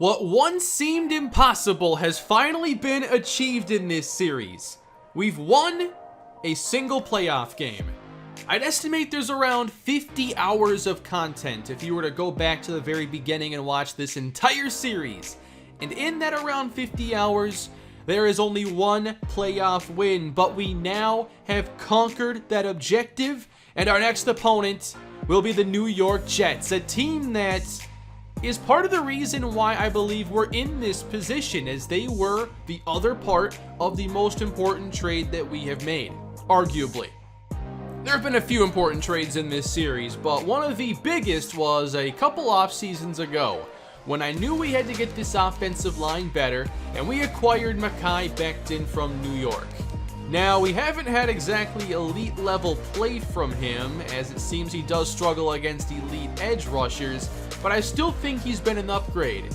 What once seemed impossible has finally been achieved in this series. We've won a single playoff game. I'd estimate there's around 50 hours of content if you were to go back to the very beginning and watch this entire series. And in that around 50 hours, there is only one playoff win, but we now have conquered that objective, and our next opponent will be the New York Jets, a team that is part of the reason why I believe we're in this position, as they were the other part of the most important trade that we have made, arguably. There have been a few important trades in this series, but one of the biggest was a couple off seasons ago, when I knew we had to get this offensive line better, and we acquired Mekhi Becton from New York. Now, we haven't had exactly elite level play from him, as it seems he does struggle against elite edge rushers, but I still think he's been an upgrade.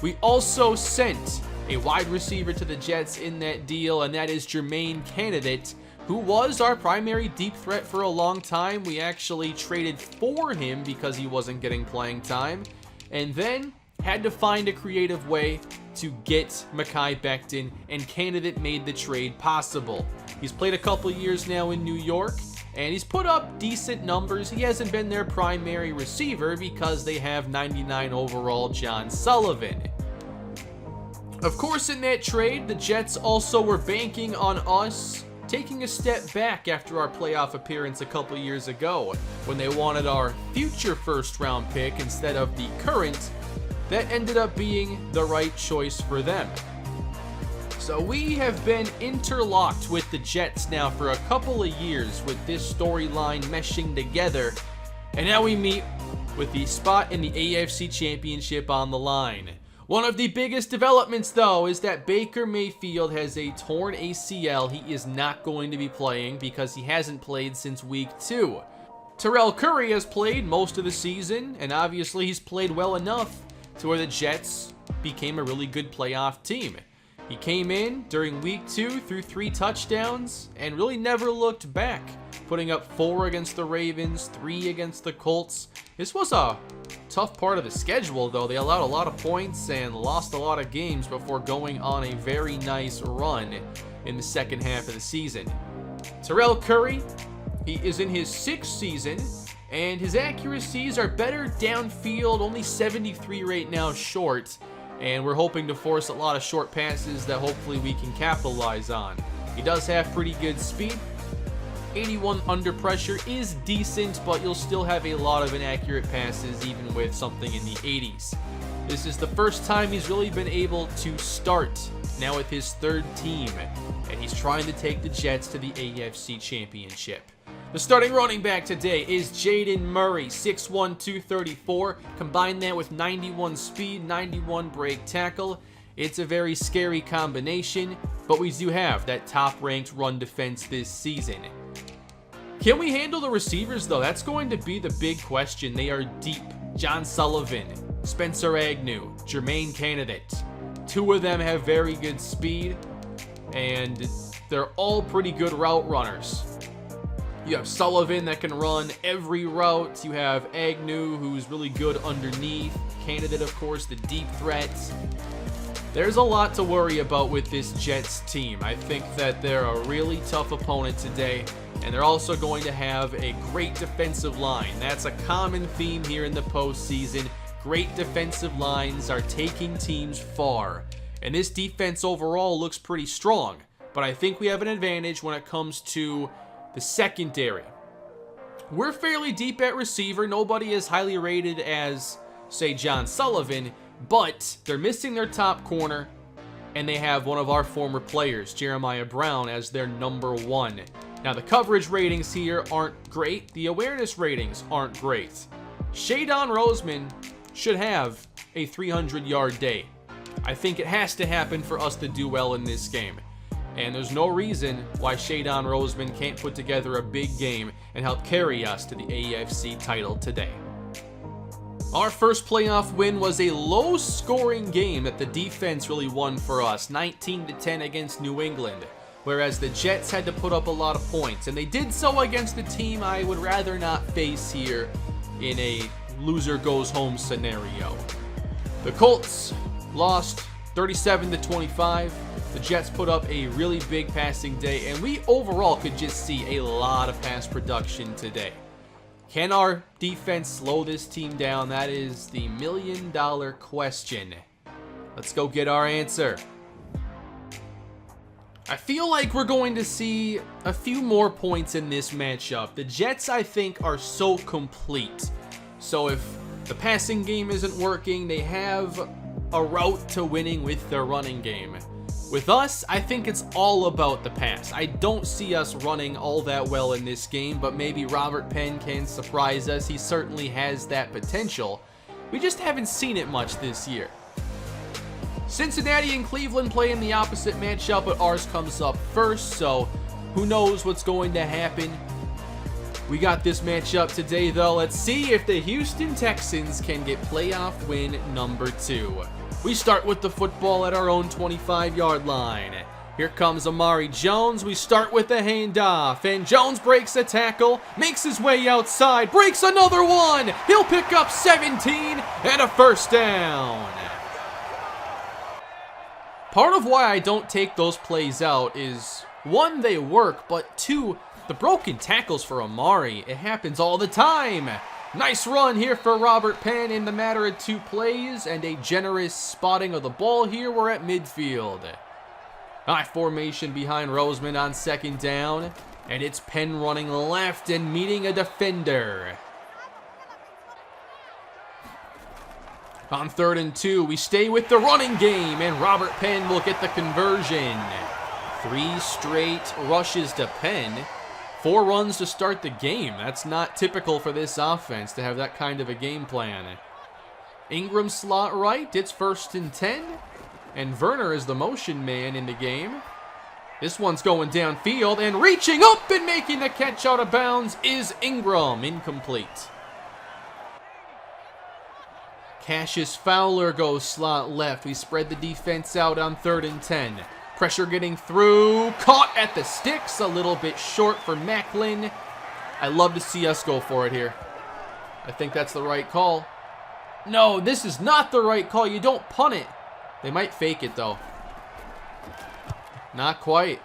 We also sent a wide receiver to the Jets in that deal, and that is Jermaine Candidate, who was our primary deep threat for a long time. We actually traded for him because he wasn't getting playing time, and then had to find a creative way to get Mekhi Becton, and Candidate made the trade possible. He's played a couple years now in New York, and he's put up decent numbers. He hasn't been their primary receiver because they have 99 overall John Sullivan. Of course, in that trade, the Jets also were banking on us taking a step back after our playoff appearance a couple years ago, when they wanted our future first-round pick instead of the current. That ended up being the right choice for them. So we have been interlocked with the Jets now for a couple of years, with this storyline meshing together, and now we meet with the spot in the AFC Championship on the line. One of the biggest developments, though, is that Baker Mayfield has a torn ACL. He is not going to be playing because he hasn't played since week 2. Terrell Curry has played most of the season, and obviously he's played well enough to where the Jets became a really good playoff team. He came in during week 2, threw 3 touchdowns, and really never looked back, putting up 4 against the Ravens, 3 against the Colts. This was a tough part of the schedule, though. They allowed a lot of points and lost a lot of games before going on a very nice run in the second half of the season. Terrell Curry, he is in his 6th season, and his accuracies are better downfield, only 73 right now short, and we're hoping to force a lot of short passes that hopefully we can capitalize on. He does have pretty good speed. 81 under pressure is decent, but you'll still have a lot of inaccurate passes even with something in the 80s. This is the first time he's really been able to start now with his 3rd team, and he's trying to take the Jets to the AFC Championship. The starting running back today is Jaden Murray, 6'1", 234. Combine that with 91 speed, 91 break tackle. It's a very scary combination, but we do have that top-ranked run defense this season. Can we handle the receivers, though? That's going to be the big question. They are deep. John Sullivan, Spencer Agnew, Jermaine Candidate. 2 of them have very good speed, and they're all pretty good route runners. You have Sullivan that can run every route. You have Agnew, who's really good underneath. Candidate, of course, the deep threat. There's a lot to worry about with this Jets team. I think that they're a really tough opponent today, and they're also going to have a great defensive line. That's a common theme here in the postseason. Great defensive lines are taking teams far, and this defense overall looks pretty strong, but I think we have an advantage when it comes to the secondary. We're fairly deep at receiver. Nobody as highly rated as, say, John Sullivan, but they're missing their top corner, and they have one of our former players, Jeremiah Brown, as their number 1. Now, the coverage ratings here aren't great. The awareness ratings aren't great. Shadon Roseman should have a 300-yard day. I think it has to happen for us to do well in this game. And there's no reason why Shadon Roseman can't put together a big game and help carry us to the AFC title today. Our first playoff win was a low-scoring game that the defense really won for us, 19-10 against New England, whereas the Jets had to put up a lot of points, and they did so against a team I would rather not face here in a loser-goes-home scenario. The Colts lost 37-25. The Jets put up a really big passing day, and we overall could just see a lot of pass production today. Can our defense slow this team down? That is the million-dollar question. Let's go get our answer. I feel like we're going to see a few more points in this matchup. The Jets, I think, are so complete. So if the passing game isn't working, they have a route to winning with their running game. With us, I think it's all about the pass. I don't see us running all that well in this game, but maybe Robert Penn can surprise us. He certainly has that potential. We just haven't seen it much this year. Cincinnati and Cleveland play in the opposite matchup, but ours comes up first, so who knows what's going to happen. We got this matchup today, though. Let's see if the Houston Texans can get playoff win number 2. We start with the football at our own 25-yard line. Here comes Amari Jones. We start with the handoff, and Jones breaks a tackle, makes his way outside, breaks another one. He'll pick up 17 and a first down. Part of why I don't take those plays out is, 1, they work, but 2, the broken tackles for Amari. It happens all the time. Nice run here for Robert Penn in the matter of 2 plays, and a generous spotting of the ball here. We're at midfield. High formation behind Roseman on second down, and it's Penn running left and meeting a defender. On 3rd and 2, we stay with the running game, and Robert Penn will get the conversion. 3 straight rushes to Penn. 4 runs to start the game. That's not typical for this offense to have that kind of a game plan. Ingram slot right. It's 1st and 10. And Werner is the motion man in the game. This one's going downfield, and reaching up and making the catch out of bounds is Ingram. Incomplete. Cassius Fowler goes slot left. We spread the defense out on 3rd and 10. Pressure getting through. Caught at the sticks. A little bit short for Macklin. I love to see us go for it here. I think that's the right call. No, this is not the right call. You don't punt it. They might fake it, though. Not quite.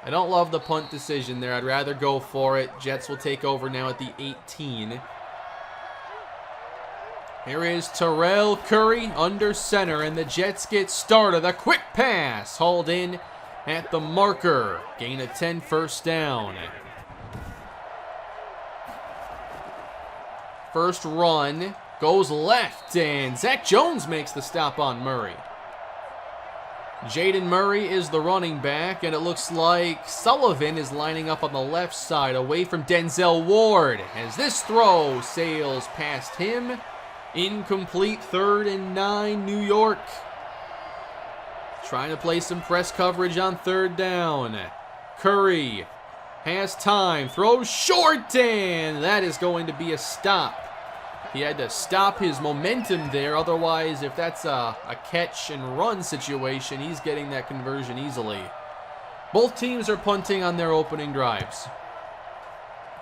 I don't love the punt decision there. I'd rather go for it. Jets will take over now at the 18. Here is Terrell Curry under center, and the Jets get started. A quick pass hauled in at the marker. Gain of 10, first down. First run goes left, and Zach Jones makes the stop on Murray. Jaden Murray is the running back, and it looks like Sullivan is lining up on the left side away from Denzel Ward, as this throw sails past him. Incomplete. 3rd and 9, New York. Trying to play some press coverage on 3rd down. Curry has time, throws short, and that is going to be a stop. He had to stop his momentum there. Otherwise, if that's a catch and run situation, he's getting that conversion easily. Both teams are punting on their opening drives.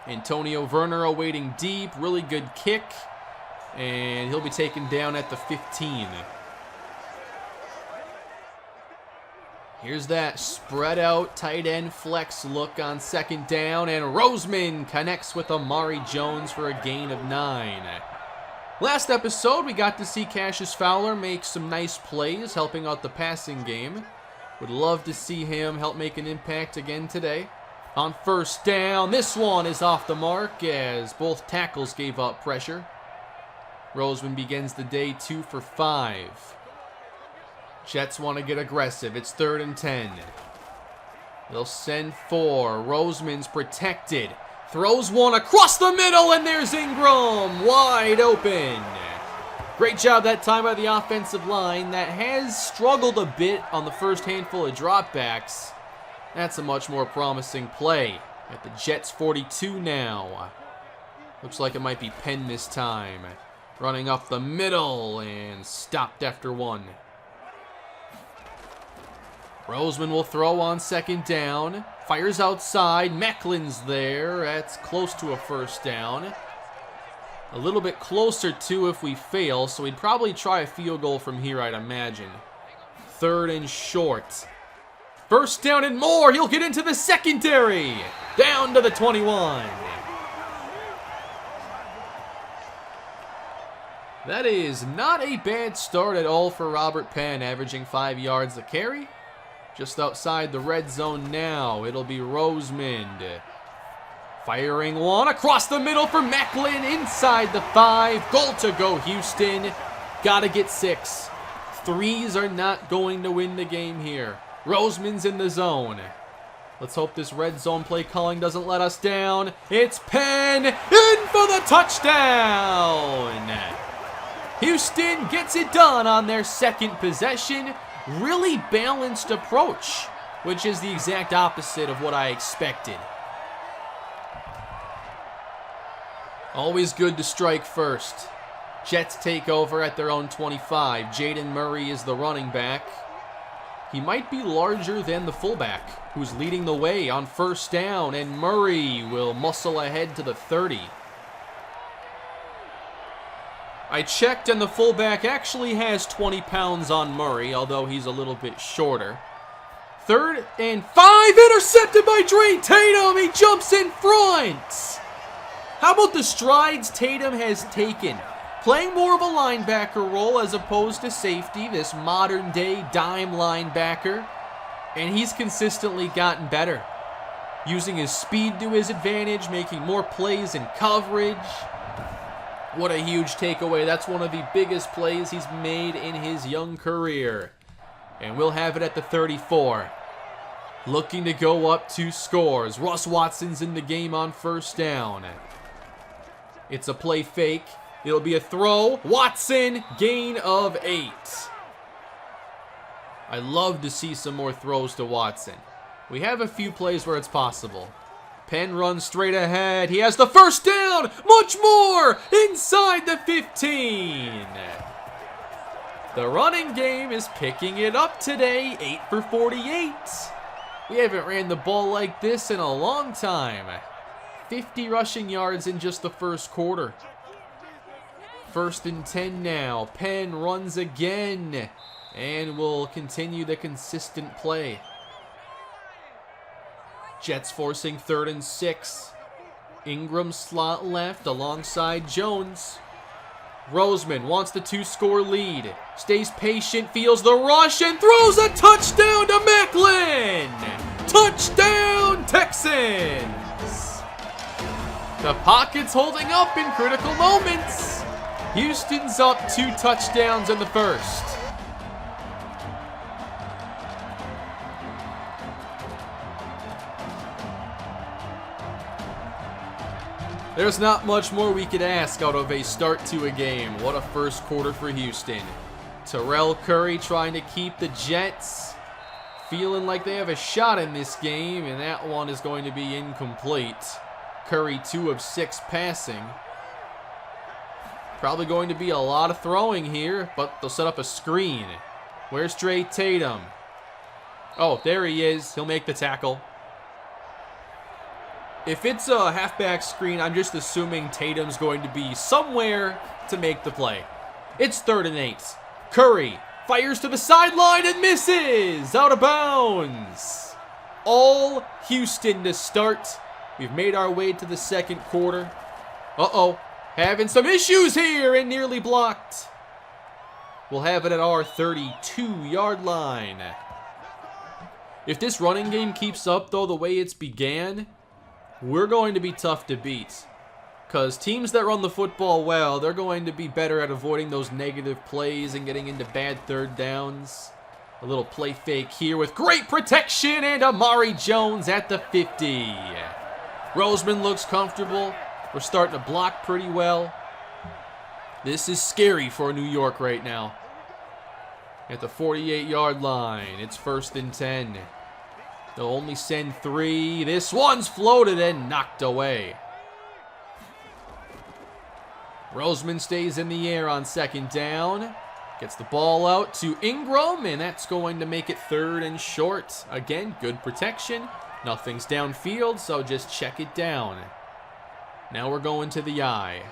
Antonio Werner awaiting deep. Really good kick. And he'll be taken down at the 15. Here's that spread out tight end flex look on 2nd down. And Roseman connects with Amari Jones for a gain of 9. Last episode, we got to see Cassius Fowler make some nice plays, helping out the passing game. Would love to see him help make an impact again today. On 1st down, this one is off the mark as both tackles gave up pressure. Roseman begins the day 2 for 5. Jets want to get aggressive. It's 3rd and 10. They'll send 4. Roseman's protected. Throws one across the middle, and there's Ingram wide open. Great job that time by the offensive line that has struggled a bit on the first handful of dropbacks. That's a much more promising play at the Jets 42 now. Looks like it might be Penn this time. Running up the middle and stopped after 1. Roseman will throw on 2nd down. Fires outside. Macklin's there. That's close to a first down. A little bit closer to if we fail, so we'd probably try a field goal from here, I'd imagine. 3rd and short. First down and more. He'll get into the secondary. Down to the 21. That is not a bad start at all for Robert Penn, averaging 5 yards a carry. Just outside the red zone now, it'll be Rosemond. Firing one across the middle for Macklin, inside the 5. Goal to go, Houston. Gotta get 6. 3s are not going to win the game here. Rosemond's in the zone. Let's hope this red zone play calling doesn't let us down. It's Penn in for the touchdown. Houston gets it done on their second possession. Really balanced approach, which is the exact opposite of what I expected. Always good to strike first. Jets take over at their own 25. Jaden Murray is the running back. He might be larger than the fullback, who's leading the way on first down, and Murray will muscle ahead to the 30. I checked, and the fullback actually has 20 pounds on Murray, although he's a little bit shorter. 3rd and 5, intercepted by Dre Tatum. He jumps in front. How about the strides Tatum has taken? Playing more of a linebacker role as opposed to safety, this modern-day dime linebacker. And he's consistently gotten better. Using his speed to his advantage, making more plays in coverage. What a huge takeaway. That's one of the biggest plays he's made in his young career. And we'll have it at the 34. Looking to go up 2 scores. Russ Watson's in the game on first down. It's a play fake. It'll be a throw. Watson, gain of 8. I love to see some more throws to Watson. We have a few plays where it's possible. Penn runs straight ahead. He has the first down. Much more inside the 15. The running game is picking it up today. 8 for 48. We haven't ran the ball like this in a long time. 50 rushing yards in just the first quarter. 1st and 10 now. Penn runs again and will continue the consistent play. Jets forcing 3rd and 6. Ingram slot left alongside Jones. Rosemond wants the 2-score lead. Stays patient, feels the rush, and throws a touchdown to Macklin! Touchdown, Texans! The pocket's holding up in critical moments. Houston's up 2 touchdowns in the first. There's not much more we could ask out of a start to a game. What a first quarter for Houston. Terrell Curry trying to keep the Jets feeling like they have a shot in this game, and that one is going to be incomplete. Curry 2 of 6 passing. Probably going to be a lot of throwing here, but they'll set up a screen. Where's Dre Tatum? Oh, there he is. He'll make the tackle. If it's a halfback screen, I'm just assuming Tatum's going to be somewhere to make the play. It's 3rd and 8. Curry fires to the sideline and misses. Out of bounds. All Houston to start. We've made our way to the second quarter. Uh-oh. Having some issues here and nearly blocked. We'll have it at our 32-yard line. If this running game keeps up, though, the way it's began, we're going to be tough to beat. Because teams that run the football well, they're going to be better at avoiding those negative plays and getting into bad 3rd downs. A little play fake here with great protection, and Amari Jones at the 50. Rosemond looks comfortable. We're starting to block pretty well. This is scary for New York right now. At the 48-yard line, it's 1st and 10. They'll only send 3. This one's floated and knocked away. Rosemond stays in the air on 2nd down. Gets the ball out to Ingram, and that's going to make it 3rd and short. Again, good protection. Nothing's downfield, so just check it down. Now we're going to the eye.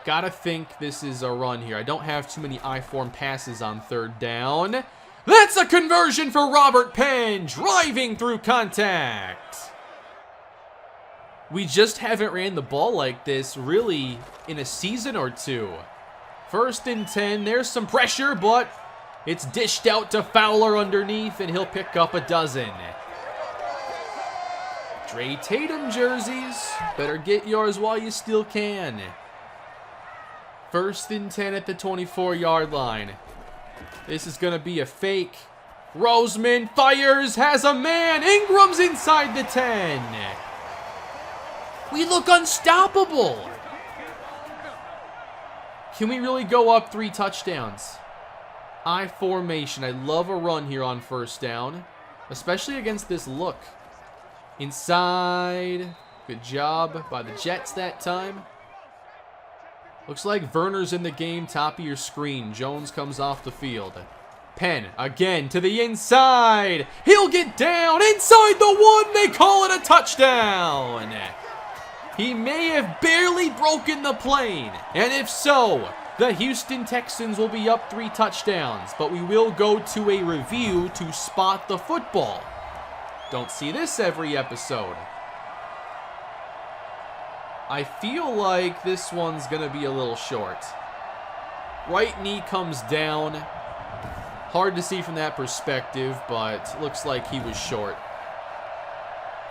Gotta think this is a run here. I don't have too many I-form passes on third down. That's a conversion for Robert Penn, driving through contact. We just haven't ran the ball like this really in a season or two. 1st and 10, there's some pressure, but it's dished out to Fowler underneath, and he'll pick up a dozen. Dre Tatum jerseys, better get yours while you still can. 1st and 10 at the 24-yard line. This is going to be a fake. Roseman fires, has a man. Ingram's inside the 10. We look unstoppable. Can we really go up 3 touchdowns? I formation. I love a run here on 1st down, especially against this look. Inside. Good job by the Jets that time. Looks like Werner's in the game, top of your screen. Jones comes off the field. Penn, again, to the inside. He'll get down inside the 1. They call it a touchdown. He may have barely broken the plane. And if so, the Houston Texans will be up 3 touchdowns. But we will go to a review to spot the football. Don't see this every episode. I feel like this one's going to be a little short. Right knee comes down. Hard to see from that perspective, but looks like he was short.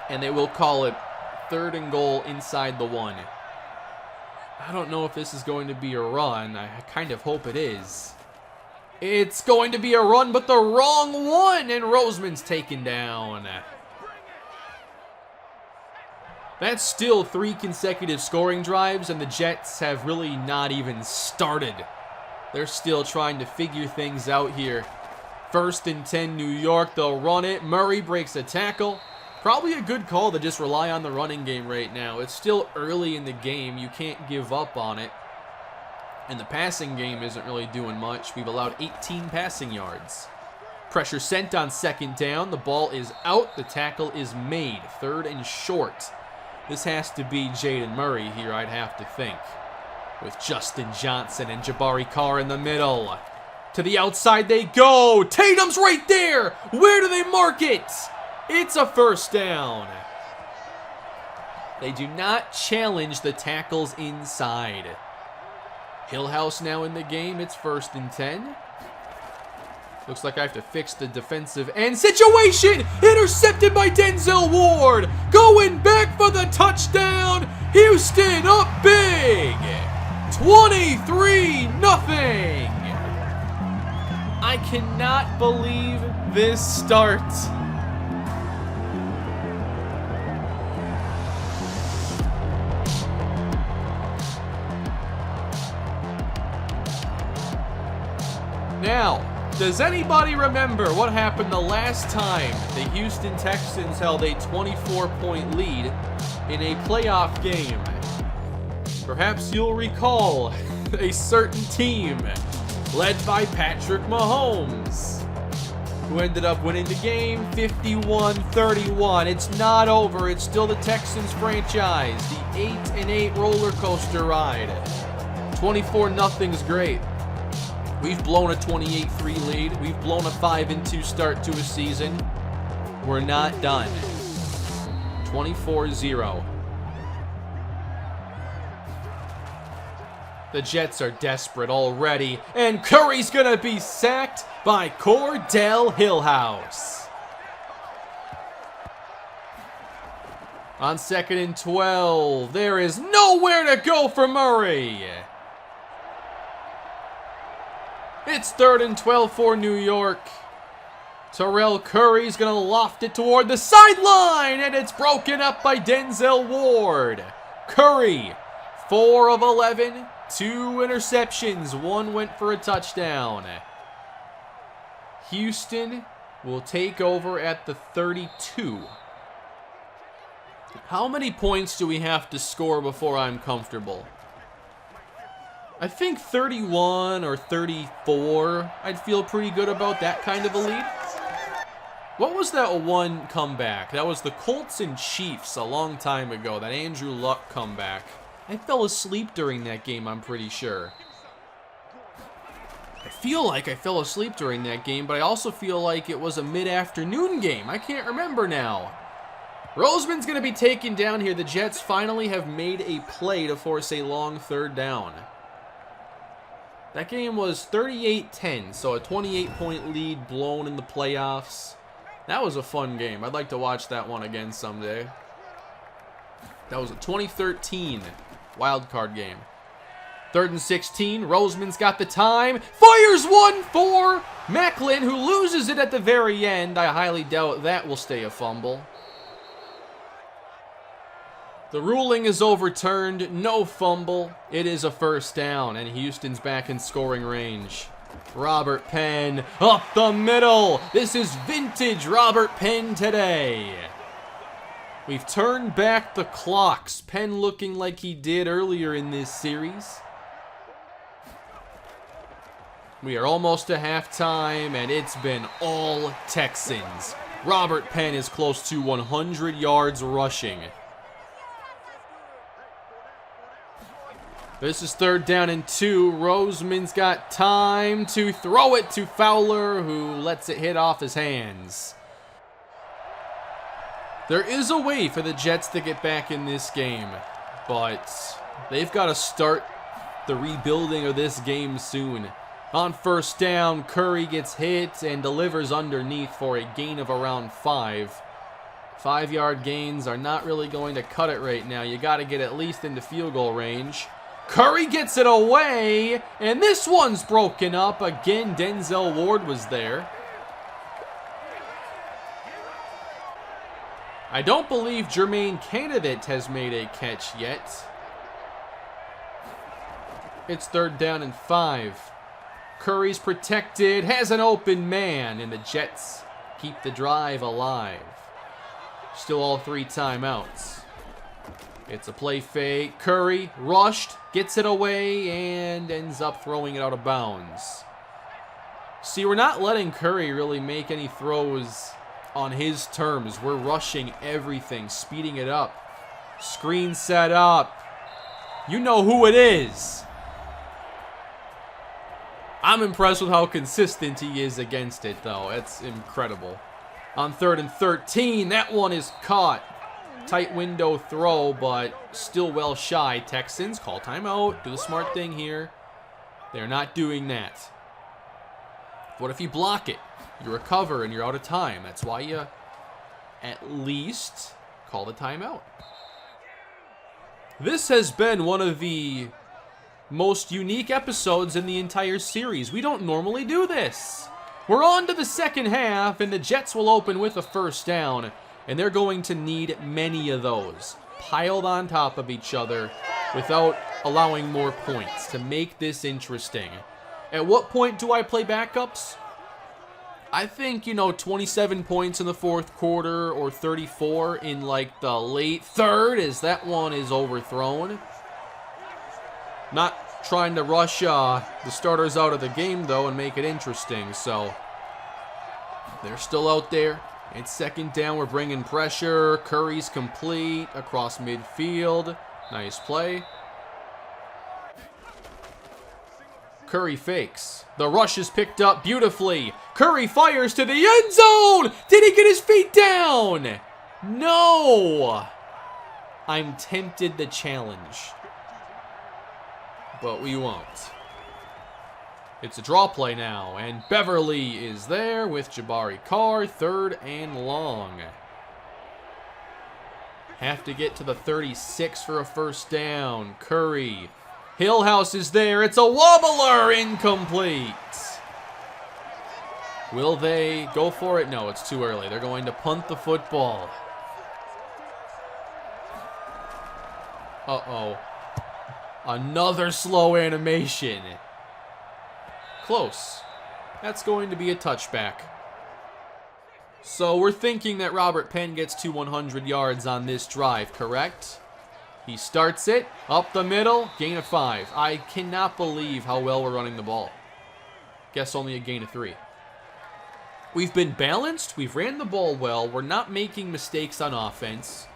And they will call it 3rd and goal inside the 1. I don't know if this is going to be a run. I kind of hope it is. It's going to be a run, but the wrong one, and Roseman's taken down. That's still 3 consecutive scoring drives, and the Jets have really not even started. They're still trying to figure things out here. 1st and 10, New York. They'll run it. Murray breaks a tackle. Probably a good call to just rely on the running game right now. It's still early in the game. You can't give up on it. And the passing game isn't really doing much. We've allowed 18 passing yards. Pressure sent on 2nd down. The ball is out. The tackle is made. 3rd and short. This has to be Jaden Murray here, I'd have to think. With Justin Johnson and Jabari Carr in the middle. To the outside they go. Tatum's right there. Where do they mark it? It's a 1st down. They do not challenge the tackles inside. Hillhouse now in the game. It's 1st and 10. Looks like I have to fix the defensive end situation. Intercepted by Denzel Ward. Going back for the touchdown. Houston up big. 23-0. I cannot believe this start. Now, does anybody remember what happened the last time the Houston Texans held a 24-point lead in a playoff game? Perhaps you'll recall a certain team led by Patrick Mahomes, who ended up winning the game 51-31. It's not over. It's still the Texans franchise. The 8-8 roller coaster ride. 24-0's great. We've blown a 28-3 lead. We've blown a 5-2 start to a season. We're not done. 24-0. The Jets are desperate already, and Curry's gonna be sacked by Cordell Hillhouse. On 2nd and 12, there is nowhere to go for Murray. It's 3rd and 12 for New York. Terrell Curry's going to loft it toward the sideline, and it's broken up by Denzel Ward. Curry, 4 of 11, 2 interceptions, 1 went for a touchdown. Houston will take over at the 32. How many points do we have to score before I'm comfortable? I think 31 or 34, I'd feel pretty good about that kind of a lead. What was that one comeback? That was the Colts and Chiefs a long time ago, that Andrew Luck comeback. I fell asleep during that game, I'm pretty sure. I feel like I fell asleep during that game, but I also feel like it was a mid-afternoon game. I can't remember now. Roseman's going to be taken down here. The Jets finally have made a play to force a long third down. That game was 38-10, so a 28-point lead blown in the playoffs. That was a fun game. I'd like to watch that one again someday. That was a 2013 wildcard game. 3rd and 16. Roseman's got the time. Fires one for Macklin, who loses it at the very end. I highly doubt that will stay a fumble. The ruling is overturned. No fumble. It is a first down, and Houston's back in scoring range. Robert Penn up the middle. This is vintage Robert Penn today. We've turned back the clocks. Penn looking like he did earlier in this series. We are almost to halftime, and it's been all Texans. Robert Penn is close to 100 yards rushing. This is 3rd down and 2. Roseman's got time to throw it to Fowler, who lets it hit off his hands. There is a way for the Jets to get back in this game, but they've got to start the rebuilding of this game soon. On 1st down, Curry gets hit and delivers underneath for a gain of around 5. 5-yard gains are not really going to cut it right now. You got to get at least into field goal range. Curry gets it away, and this one's broken up. Again, Denzel Ward was there. I don't believe Jermaine Candidate has made a catch yet. It's 3rd down and 5. Curry's protected, has an open man, and the Jets keep the drive alive. Still all 3 timeouts. It's a play fake. Curry rushed, gets it away, and ends up throwing it out of bounds. See, we're not letting Curry really make any throws on his terms. We're rushing everything, speeding it up. Screen set up. You know who it is. I'm impressed with how consistent he is against it, though. It's incredible. On 3rd and 13, that one is caught. Tight window throw, but still well shy. Texans call timeout. Do the smart thing here. They're not doing that. What if you block it? You recover and you're out of time. That's why you at least call the timeout. This has been one of the most unique episodes in the entire series. We don't normally do this. We're on to the second half, and the Jets will open with a first down. And they're going to need many of those piled on top of each other without allowing more points to make this interesting. At what point do I play backups? I think, 27 points in the 4th quarter or 34 in like the late 3rd as that one is overthrown. Not trying to rush the starters out of the game, though, and make it interesting. So they're still out there. It's 2nd down. We're bringing pressure. Curry's complete across midfield. Nice play. Curry fakes. The rush is picked up beautifully. Curry fires to the end zone. Did he get his feet down? No. I'm tempted to challenge, but we won't. It's a draw play now, and Beverly is there with Jabari Carr, 3rd and long. Have to get to the 36 for a first down. Curry. Hillhouse is there. It's a wobbler, incomplete. Will they go for it? No, it's too early. They're going to punt the football. Uh-oh. Another slow animation. Close. That's going to be a touchback. So we're thinking that Robert Penn gets to 100 yards on this drive, correct? He starts it, up the middle, gain of 5. I cannot believe how well we're running the ball. Guess only a gain of 3. We've been balanced, we've ran the ball well, we're not making mistakes on offense.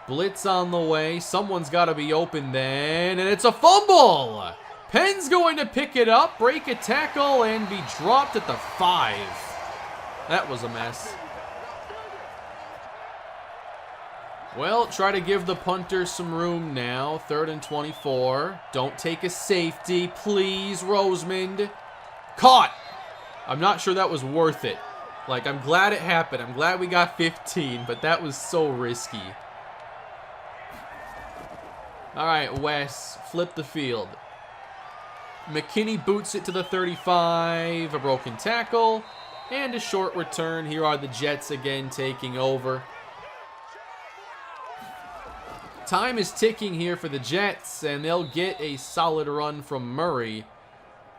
Blitz on the way. Someone's got to be open then. And it's a fumble. Penn's going to pick it up, break a tackle, and be dropped at the 5. That was a mess. Well, try to give the punter some room now. 3rd and 24. Don't take a safety, please, Rosemond. Caught. I'm not sure that was worth it. Like, I'm glad it happened. I'm glad we got 15, but that was so risky. All right, Wes, flip the field. McKinney boots it to the 35. A broken tackle and a short return. Here are the Jets again taking over. Time is ticking here for the Jets, and they'll get a solid run from Murray.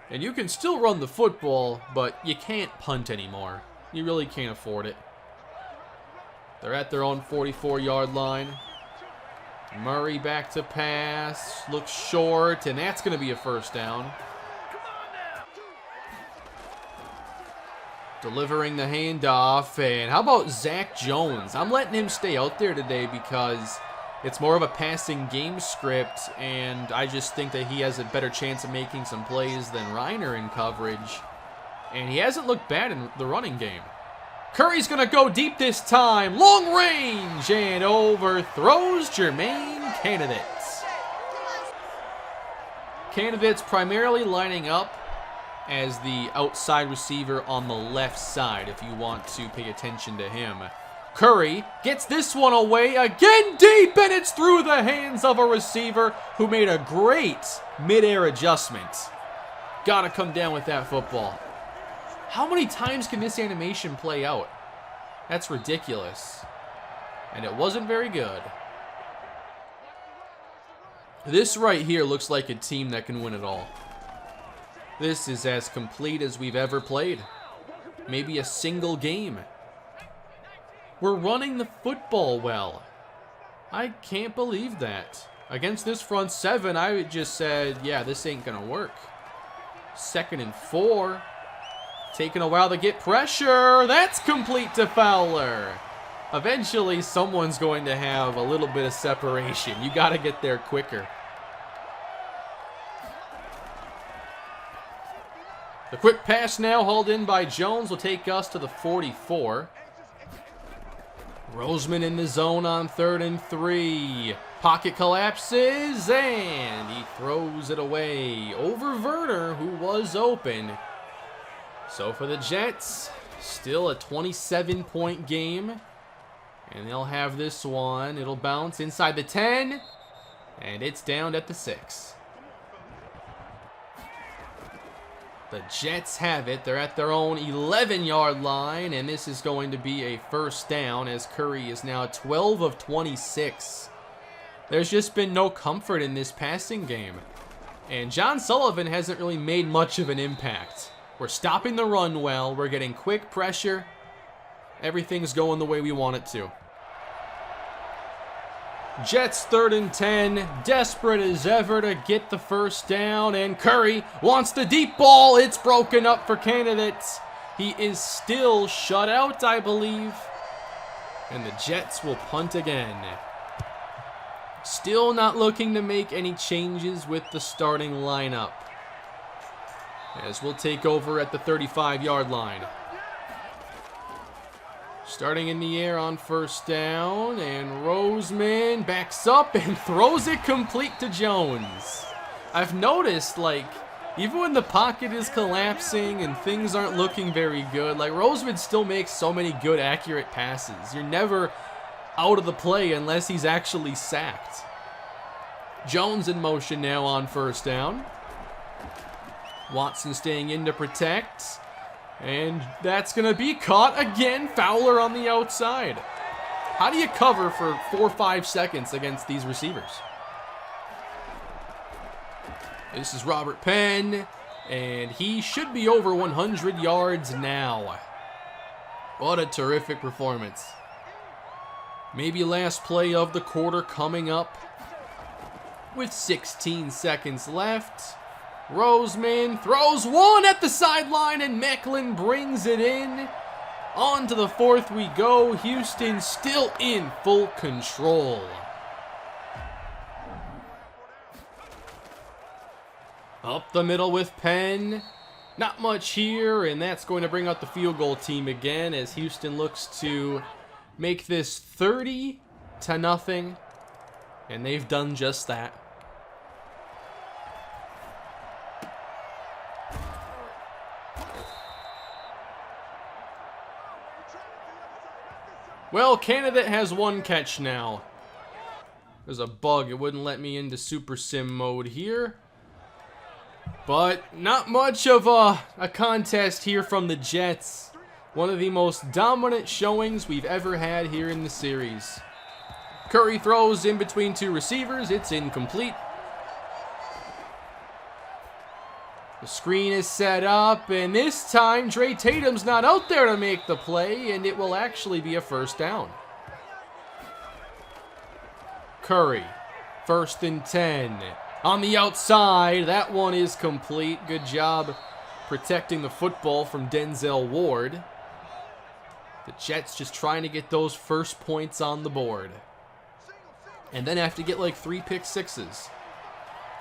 And you can still run the football, but you can't punt anymore. You really can't afford it. They're at their own 44-yard line. Murray back to pass. Looks short, and that's going to be a first down. Delivering the handoff, and how about Zach Jones? I'm letting him stay out there today because it's more of a passing game script, and I just think that he has a better chance of making some plays than Reiner in coverage. And he hasn't looked bad in the running game. Curry's going to go deep this time. Long range, and overthrows Jermaine Candidates. Candidates primarily lining up as the outside receiver on the left side, if you want to pay attention to him. Curry gets this one away again deep, and it's through the hands of a receiver who made a great mid-air adjustment. Gotta come down with that football. How many times can this animation play out? That's ridiculous. And it wasn't very good. This right here looks like a team that can win it all. This is as complete as we've ever played. Maybe a single game. We're running the football well. I can't believe that. Against this front seven, I just said, yeah, this ain't gonna work. 2nd and 4. Taking a while to get pressure. That's complete to Fowler. Eventually, someone's going to have a little bit of separation. You got to get there quicker. The quick pass now hauled in by Jones will take us to the 44. Roseman in the zone on 3rd and 3. Pocket collapses, and he throws it away over Werner, who was open. So for the Jets, still a 27-point game. And they'll have this one. It'll bounce inside the 10. And it's down at the 6. The Jets have it. They're at their own 11-yard line. And this is going to be a first down as Curry is now 12 of 26. There's just been no comfort in this passing game. And John Sullivan hasn't really made much of an impact. We're stopping the run well. We're getting quick pressure. Everything's going the way we want it to. Jets 3rd and 10. Desperate as ever to get the first down. And Curry wants the deep ball. It's broken up for Candidates. He is still shut out, I believe. And the Jets will punt again. Still not looking to make any changes with the starting lineup, as we'll take over at the 35-yard line. Starting in the air on first down, and Roseman backs up and throws it complete to Jones. I've noticed, like, even when the pocket is collapsing and things aren't looking very good, like, Roseman still makes so many good, accurate passes. You're never out of the play unless he's actually sacked. Jones in motion now on first down. Watson staying in to protect. And that's going to be caught again. Fowler on the outside. How do you cover for 4 or 5 seconds against these receivers? This is Robert Penn, and he should be over 100 yards now. What a terrific performance. Maybe last play of the quarter coming up with 16 seconds left. Roseman throws one at the sideline, and Macklin brings it in. On to the 4th we go. Houston still in full control. Up the middle with Penn. Not much here, and that's going to bring out the field goal team again as Houston looks to make this 30-0, and they've done just that. Well, candidate has one catch now. There's a bug. It wouldn't let me into Super Sim mode here. But not much of a contest here from the Jets. One of the most dominant showings we've ever had here in the series. Curry throws in between two receivers. It's incomplete. The screen is set up, and this time Dre Tatum's not out there to make the play, and it will actually be a first down. Curry, 1st and 10. On the outside, that one is complete. Good job protecting the football from Denzel Ward. The Jets just trying to get those first points on the board. And then have to get like 3 pick sixes.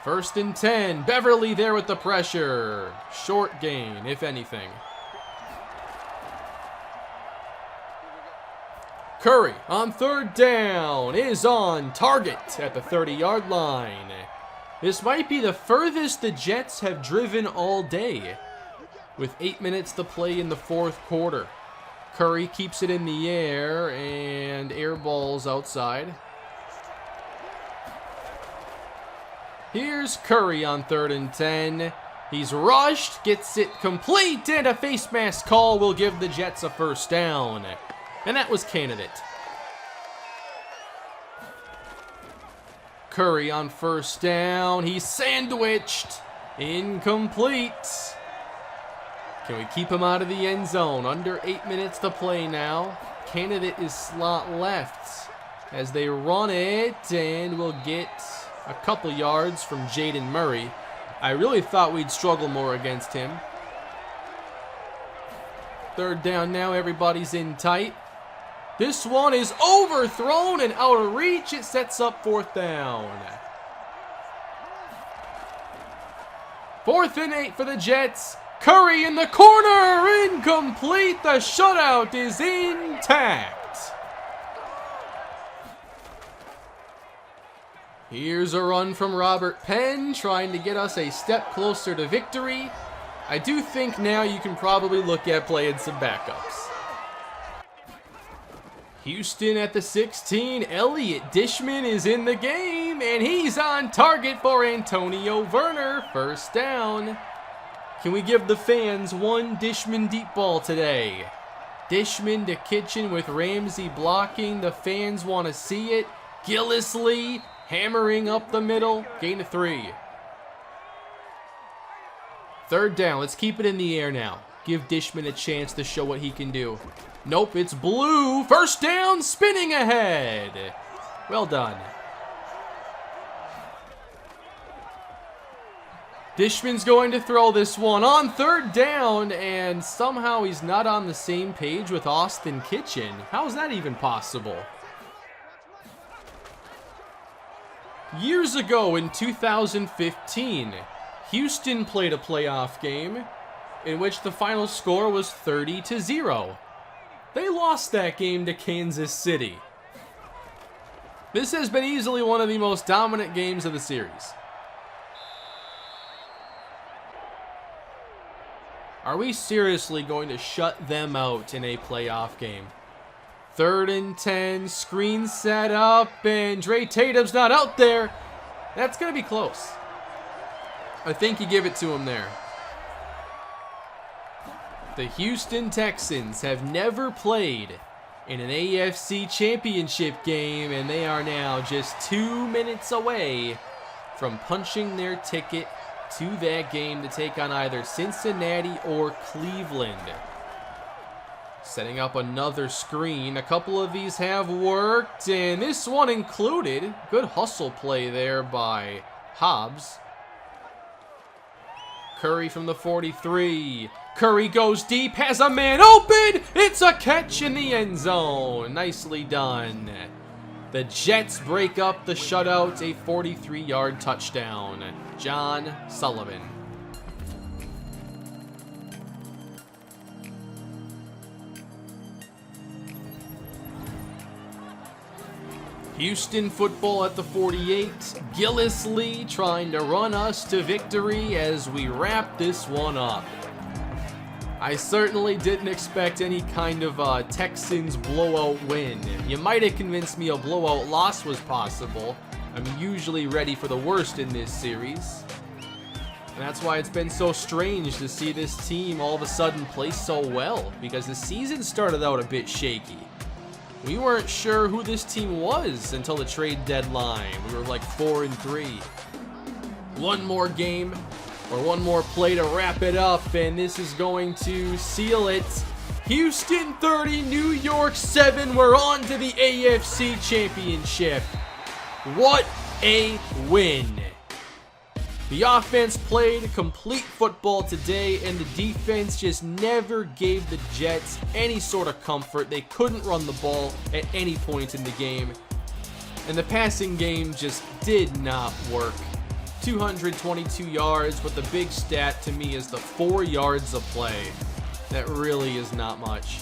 1st and 10. Beverly there with the pressure. Short gain, if anything. Curry on 3rd down is on target at the 30-yard line. This might be the furthest the Jets have driven all day, with 8 minutes to play in the 4th quarter. Curry keeps it in the air and air balls outside. Here's Curry on 3rd and 10. He's rushed, gets it complete, and a face mask call will give the Jets a first down. And that was candidate. Curry on 1st down. He's sandwiched. Incomplete. Can we keep him out of the end zone? Under 8 minutes to play now. Candidate is slot left as they run it, and we'll get a couple yards from Jaden Murray. I really thought we'd struggle more against him. 3rd down now. Everybody's in tight. This one is overthrown and out of reach. It sets up 4th down. 4th and 8 for the Jets. Curry in the corner. Incomplete. The shutout is intact. Here's a run from Robert Penn, trying to get us a step closer to victory. I do think now you can probably look at playing some backups. Houston at the 16. Elliot Dishman is in the game, and he's on target for Antonio Werner. First down. Can we give the fans one Dishman deep ball today? Dishman to Kitchen with Ramsey blocking. The fans want to see it. Gillisley hammering up the middle. Gain of 3. 3rd down. Let's keep it in the air now. Give Dishman a chance to show what he can do. Nope, it's blue. First down, spinning ahead. Well done. Dishman's going to throw this one on 3rd down, and somehow he's not on the same page with Austin Kitchen. How is that even possible? Years ago in 2015, Houston played a playoff game in which the final score was 30-0. They lost that game to Kansas City. This has been easily one of the most dominant games of the series. Are we seriously going to shut them out in a playoff game? 3rd and 10, screen set up, and Dre Tatum's not out there. That's going to be close. I think you give it to him there. The Houston Texans have never played in an AFC championship game, and they are now just 2 minutes away from punching their ticket to that game to take on either Cincinnati or Cleveland. Setting up another screen. A couple of these have worked, and this one included. Good hustle play there by Hobbs. Curry from the 43. Curry goes deep, has a man open. It's a catch in the end zone. Nicely done. The Jets break up the shutout, a 43-yard touchdown. John Sullivan. Houston football at the 48. Gillislee trying to run us to victory as we wrap this one up. I certainly didn't expect any kind of Texans blowout win. You might have convinced me a blowout loss was possible. I'm usually ready for the worst in this series. And that's why it's been so strange to see this team all of a sudden play so well, because the season started out a bit shaky. We weren't sure who this team was until the trade deadline. We were like 4-3. One more game or one more play to wrap it up, and this is going to seal it. Houston 30, New York 7. We're on to the AFC Championship. What a win. The offense played complete football today, and the defense just never gave the Jets any sort of comfort. They couldn't run the ball at any point in the game, and the passing game just did not work. 222 yards, but the big stat to me is the 4 yards of play. That really is not much.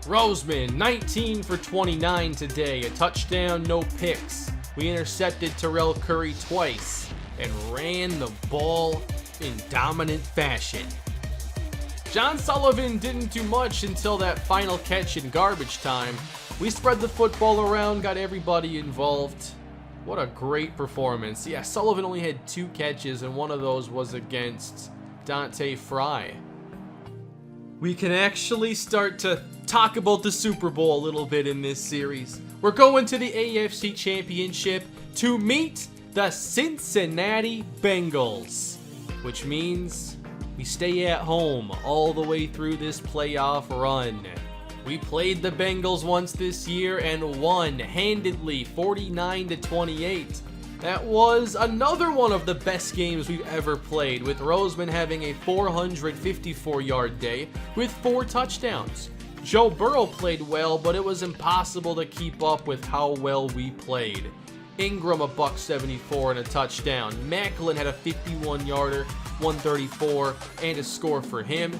Roseman, 19 for 29 today. A touchdown, no picks. We intercepted Terrell Curry twice and ran the ball in dominant fashion. John Sullivan didn't do much until that final catch in garbage time. We spread the football around, got everybody involved. What a great performance. Yeah, Sullivan only had 2 catches, and one of those was against Dante Fry. We can actually start to talk about the Super Bowl a little bit in this series. We're going to the AFC Championship to meet the Cincinnati Bengals, which means we stay at home all the way through this playoff run. We played the Bengals once this year and won handedly, 49-28. That was another one of the best games we've ever played, with Roseman having a 454-yard day with 4 touchdowns. Joe Burrow played well, but it was impossible to keep up with how well we played. Ingram a $174 and a touchdown. Macklin had a 51-yarder, 134, and a score for him.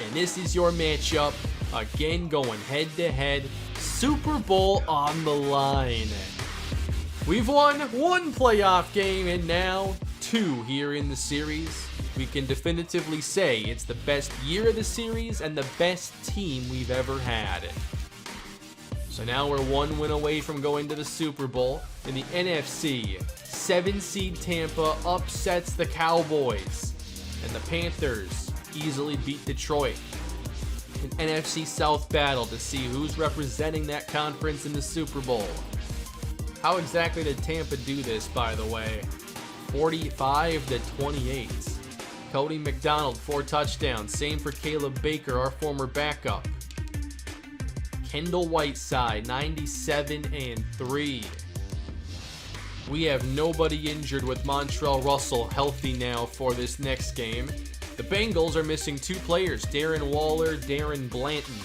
And this is your matchup, again going head-to-head, Super Bowl on the line. We've won 1 playoff game and now 2 here in the series. We can definitively say it's the best year of the series and the best team we've ever had. So now we're 1 win away from going to the Super Bowl. In the NFC, 7-seed Tampa upsets the Cowboys, and the Panthers easily beat Detroit. An NFC South battle to see who's representing that conference in the Super Bowl. How exactly did Tampa do this, by the way? 45-28. Cody McDonald, 4 touchdowns. Same for Caleb Baker, our former backup. Kendall Whiteside, 97-3. We have nobody injured with Montrell Russell healthy now for this next game. The Bengals are missing 2 players, Darren Waller, Darren Blanton.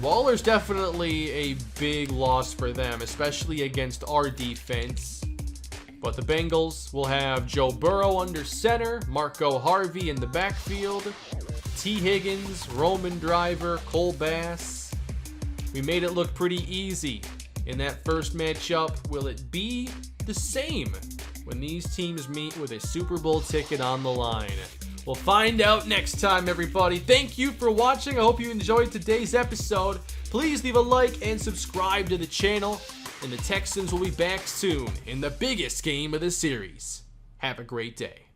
Waller's definitely a big loss for them, especially against our defense. But the Bengals will have Joe Burrow under center, Marco Harvey in the backfield, T. Higgins, Roman Driver, Cole Bass. We made it look pretty easy in that first matchup. Will it be the same when these teams meet with a Super Bowl ticket on the line? We'll find out next time, everybody. Thank you for watching. I hope you enjoyed today's episode. Please leave a like and subscribe to the channel. And the Texans will be back soon in the biggest game of the series. Have a great day.